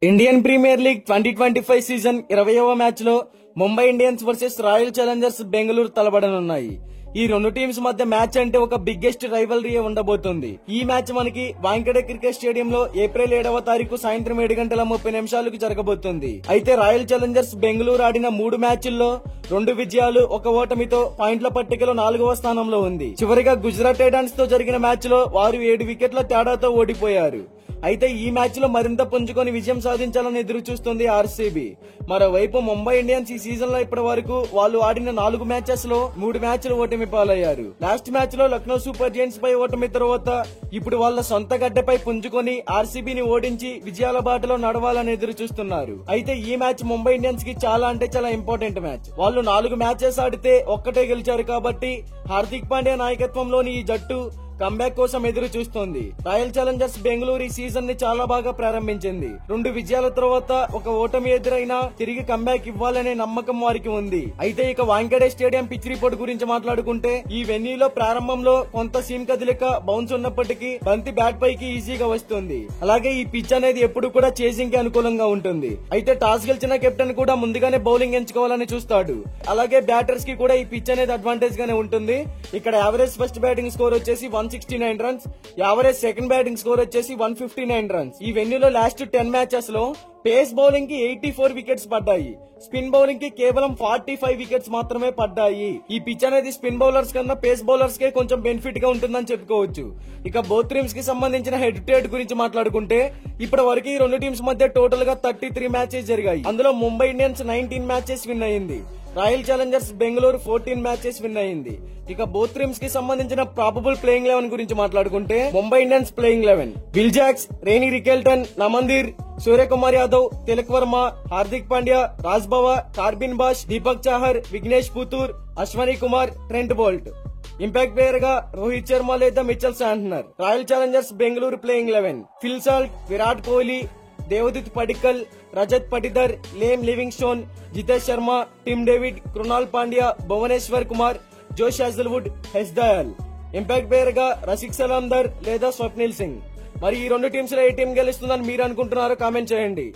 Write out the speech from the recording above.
Indian premier league 2025 season 20వ match లో Mumbai Indians versus Royal Challengers Bengaluru తలపడనున్నాయి. ఈ రెండు టీమ్స్ మధ్య మ్యాచ్ అంటే ఒక బిగ్గెస్ట్ రైవలరీ ఉండబోతుంది. ఈ మ్యాచ్ మనకి వాంఖేడే క్రికెట్ స్టేడియం లో ఏప్రిల్ 7వ తారీఖు సాయంత్రం 7:30 జరగబోతుంది. అయితే రాయల్ ఛాలెంజర్స్ బెంగళూరు ఆడిన 3 మ్యాచ్ల్లో 2 విజయాలు 1 ఓటమితో పాయింట్ల పట్టికలో 4వ స్థానంలో ఉంది. చివరిగా గుజరాత్ టైటాన్స్ తో జరిగిన మ్యాచ్ లో వారు 7 వికెట్ల తేడాతో ఓడిపోయారు. అయితే ఈ మ్యాచ్ లో మరింత పుంజుకొని విజయం సాధించాలని ఎదురు చూస్తుంది ఆర్సీబీ. మరోవైపు ముంబై ఇండియన్స్ ఈ సీజన్ లో ఇప్పటి వరకు వాళ్ళు ఆడిన 4 మ్యాచెస్ లో 3 మ్యాచ్లు ఓటమి పాలయ్యారు. లాస్ట్ మ్యాచ్ లో లక్నో సూపర్ జైంట్స్ పై ఓటమి తర్వాత ఇప్పుడు వాళ్ళ సొంత గడ్డపై పుంజుకొని ఆర్సీబీని ఓడించి విజయాల బాటలో నడవాలని ఎదురు చూస్తున్నారు. అయితే ఈ మ్యాచ్ ముంబై ఇండియన్స్ కి చాలా అంటే చాలా ఇంపార్టెంట్ మ్యాచ్. వాళ్ళు 4 మ్యాచెస్ ఆడితే ఒక్కటే గెలిచారు కాబట్టి హార్దిక్ పాండ్యా నాయకత్వంలోని ఈ జట్టు కంబ్యాక్ కోసం ఎదురు చూస్తోంది. రాయల్ ఛాలెంజర్స్ బెంగళూరు ఈ సీజన్ ని చాలా బాగా ప్రారంభించింది. 2 విజయాల తర్వాత 1 ఓటమి ఎదురైనా తిరిగి కంబ్యాక్ ఇవ్వాలనే నమ్మకం వారికి ఉంది. అయితే ఇక వాంఖేడే స్టేడియం పిచ్ రిపోర్ట్ గురించి మాట్లాడుకుంటే ఈ వెన్యూలో ప్రారంభంలో కొంత సీమ్ కదిలిక బౌన్స్ ఉన్నప్పటికీ బంతి బ్యాట్ పైకి ఈజీగా వస్తుంది. అలాగే ఈ పిచ్ అనేది ఎప్పుడు కూడా చేసింగ్ కి అనుకూలంగా ఉంటుంది. అయితే టాస్ గెలిచిన కెప్టెన్ కూడా ముందుగానే బౌలింగ్ ఎంచుకోవాలని చూస్తాడు. అలాగే బ్యాటర్స్ కి కూడా ఈ పిచ్ అనేది అడ్వాంటేజ్ గానే ఉంటుంది. ఇక్కడ యావరేజ్ ఫస్ట్ బ్యాటింగ్ స్కోర్ వచ్చేసి 169 runs, average second batting score వచ్చేసి 159 రన్స్. ఈ వెన్యూలో లాస్ట్ 10 మ్యాచెస్ లో పేస్ బౌలింగ్ కి 84 వికెట్స్ పడ్డాయి. స్పిన్ బౌలింగ్ కి కేవలం 45 వికెట్స్ మాత్రమే పడ్డాయి. ఈ పిచ్ అనేది స్పిన్ బౌలర్స్ కన్నా పేస్ బౌలర్స్ కే కొంచెం బెనిఫిట్ గా ఉంటుందని చెప్పుకోవచ్చు. ఇక బోత్ టీమ్స్ కి సంబంధించిన హెడ్ టు హెడ్ గురించి మాట్లాడుకుంటే ఇప్పటి వరకు ఈ రెండు టీమ్స్ మధ్య టోటల్ గా 33 మ్యాచెస్ జరిగాయి. అందులో ముంబై ఇండియన్స్ 19 మ్యాచెస్ విన్ అయింది. Royal Challengers Bengaluru 14 matches win అయింది. ఇక బోత్ టీమ్స్ కి సంబంధించిన ప్రాబబుల్ ప్లేయింగ్ 11 గురించి మాట్లాడుకుంటే Mumbai Indians playing 11 will jacks, rainy Rickelton, Naman Dhir, Suryakumar Yadav, Tilak Varma, Hardik Pandya, Raj బవా, Corbin Bosch, Deepak Chahar, Vignesh Puthur, Ashwini Kumar, Trent Boult. Impact player గా రోహిత్ శర్మ లేదా Mitchell Santner. Royal Challengers Bengaluru playing 11 Phil Salt, Virat Kohli, Devdutt Padikkal, Rajat Patidar, lame Livingstone, Jitesh Sharma, Tim David, Krunal Pandya, Bhubaneswar Kumar, Josh Hazlewood, Hess Dayal. Impact player గా రసిక్ సలాందర్ లేదా స్వప్నిల్ సింగ్. మరి ఈ రెండు టీమ్స్ లో ఏ టీం గెలుస్తుందని మీరు అనుకుంటున్నారో కామెంట్ చేయండి.